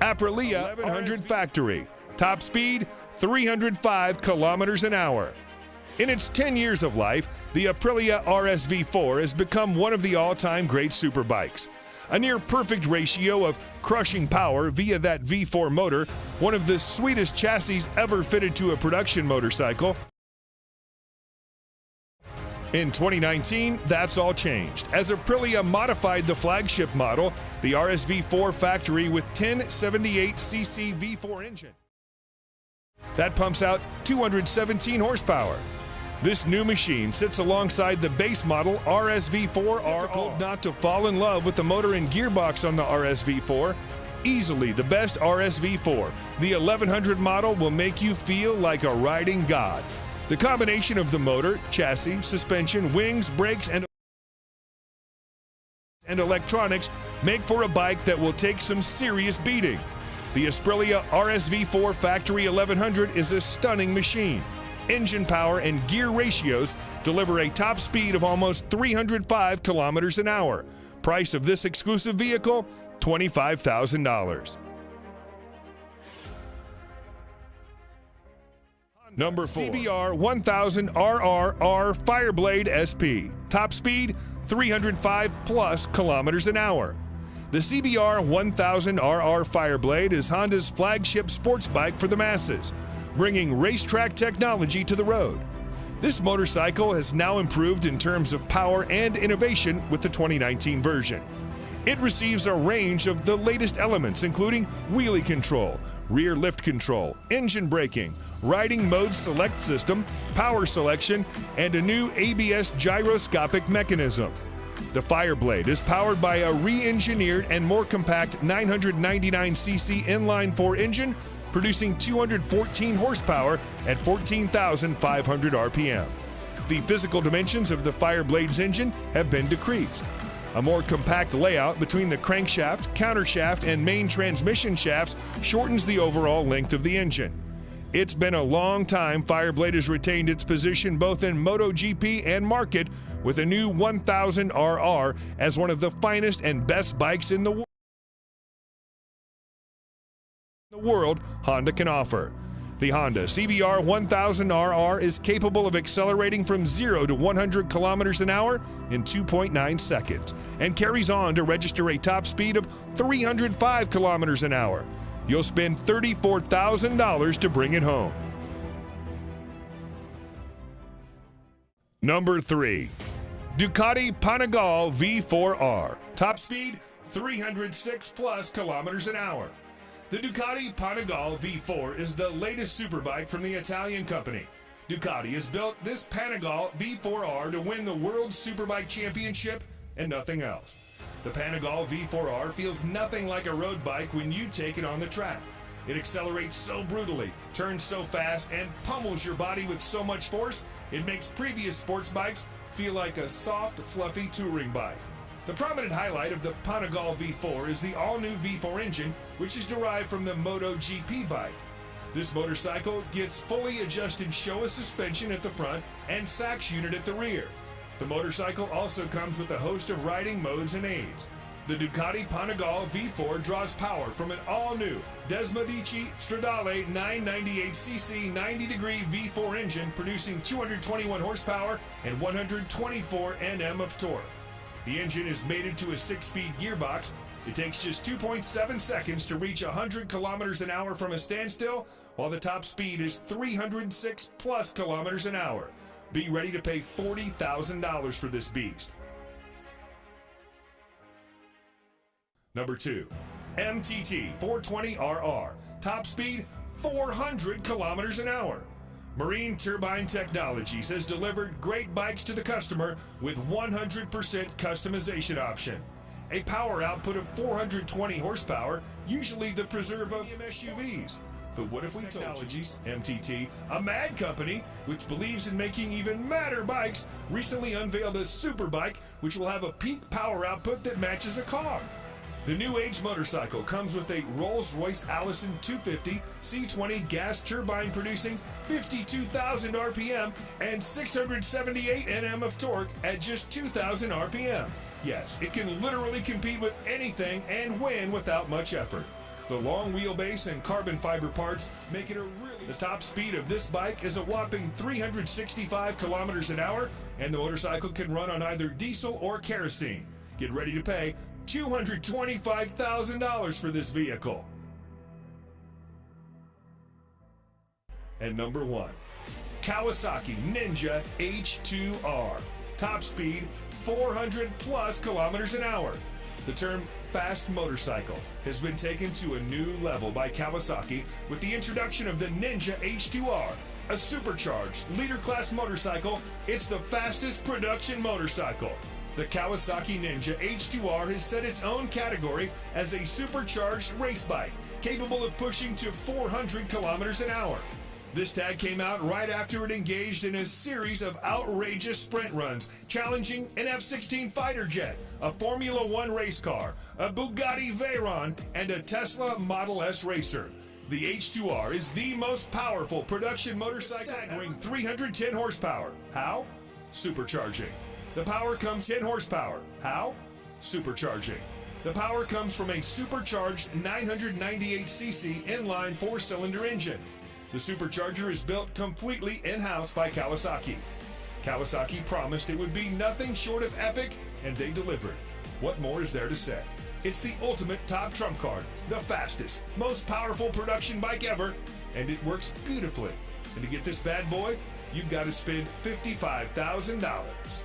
Aprilia 1100 factory. Top speed, 305 kilometers an hour. In its 10 years of life, the Aprilia RSV4 has become one of the all-time great superbikes. A near-perfect ratio of crushing power via that V4 motor, one of the sweetest chassis ever fitted to a production motorcycle. In 2019, that's all changed, as Aprilia modified the flagship model, the RSV4 factory with 1078cc V4 engine. That pumps out 217 horsepower. This new machine sits alongside the base model RSV4 RR. Difficult not to fall in love with the motor and gearbox on the RSV4. Easily the best RSV4, the 1100 model will make you feel like a riding god. The combination of the motor, chassis, suspension, wings, brakes, and electronics make for a bike that will take some serious beating. The Aprilia RSV4 Factory 1100 is a stunning machine. Engine power and gear ratios deliver a top speed of almost 305 kilometers an hour. Price of this exclusive vehicle, $25,000. Number 4, CBR 1000 RRR Fireblade SP. Top speed, 305 plus kilometers an hour. The CBR 1000 RR Fireblade is Honda's flagship sports bike for the masses, bringing racetrack technology to the road. This motorcycle has now improved in terms of power and innovation with the 2019 version. It receives a range of the latest elements, including wheelie control, rear lift control, engine braking, riding mode select system, power selection, and a new ABS gyroscopic mechanism. The Fireblade is powered by a re-engineered and more compact 999cc inline-4 engine, producing 214 horsepower at 14,500 RPM. The physical dimensions of the Fireblade's engine have been decreased. A more compact layout between the crankshaft, countershaft, and main transmission shafts shortens the overall length of the engine. It's been a long time Fireblade has retained its position both in MotoGP and market, with a new 1000 RR as one of the finest and best bikes in the world Honda can offer. The Honda CBR 1000 RR is capable of accelerating from 0 to 100 kilometers an hour in 2.9 seconds and carries on to register a top speed of 305 kilometers an hour. You'll spend $34,000 to bring it home. Number 3, Ducati Panigale V4R. Top speed, 306 plus kilometers an hour. The Ducati Panigale V4 is the latest superbike from the Italian company. Ducati has built this Panigale V4R to win the World Superbike Championship and nothing else. The Panigale V4R feels nothing like a road bike when you take it on the track. It accelerates so brutally, turns so fast, and pummels your body with so much force, it makes previous sports bikes feel like a soft, fluffy touring bike. The prominent highlight of the Panigale V4 is the all-new V4 engine, which is derived from the MotoGP bike. This motorcycle gets fully adjusted Showa suspension at the front and Sachs unit at the rear. The motorcycle also comes with a host of riding modes and aids. The Ducati Panigale V4 draws power from an all-new Desmodici Stradale 998cc 90-degree V4 engine, producing 221 horsepower and 124 Nm of torque. The engine is mated to a 6-speed gearbox. It takes just 2.7 seconds to reach 100 kilometers an hour from a standstill, while the top speed is 306 plus kilometers an hour. Be ready to pay $40,000 for this beast. Number 2, MTT 420RR. Top speed, 400 kilometers an hour. Marine Turbine Technologies has delivered great bikes to the customer with 100% customization option. A power output of 420 horsepower, usually the preserve of SUVs. But what if we Technologies, MTT, a mad company which believes in making even madder bikes, recently unveiled a super bike which will have a peak power output that matches a car. The new age motorcycle comes with a Rolls-Royce Allison 250 C20 gas turbine producing 52,000 RPM and 678 Nm of torque at just 2,000 RPM. Yes, it can literally compete with anything and win without much effort. The long wheelbase and carbon fiber parts make it a really... The top speed of this bike is a whopping 365 kilometers an hour, and the motorcycle can run on either diesel or kerosene. Get ready to pay $225,000 for this vehicle. And number 1, Kawasaki Ninja H2R. Top speed 400 plus kilometers an hour. The term fast motorcycle has been taken to a new level by Kawasaki with the introduction of the Ninja H2R, a supercharged leader class motorcycle. It's the fastest production motorcycle. The Kawasaki Ninja H2R has set its own category as a supercharged race bike, capable of pushing to 400 kilometers an hour. This tag came out right after it engaged in a series of outrageous sprint runs, challenging an F-16 fighter jet, a Formula One race car, a Bugatti Veyron, and a Tesla Model S racer. The H2R is the most powerful production motorcycle, staggering 310 horsepower. How? Supercharging. The power comes 10 horsepower. How? Supercharging. The power comes from a supercharged 998cc inline 4-cylinder engine. The supercharger is built completely in-house by Kawasaki. Kawasaki promised it would be nothing short of epic, and they delivered. What more is there to say? It's the ultimate top trump card, the fastest, most powerful production bike ever, and it works beautifully. And to get this bad boy, you've got to spend $55,000.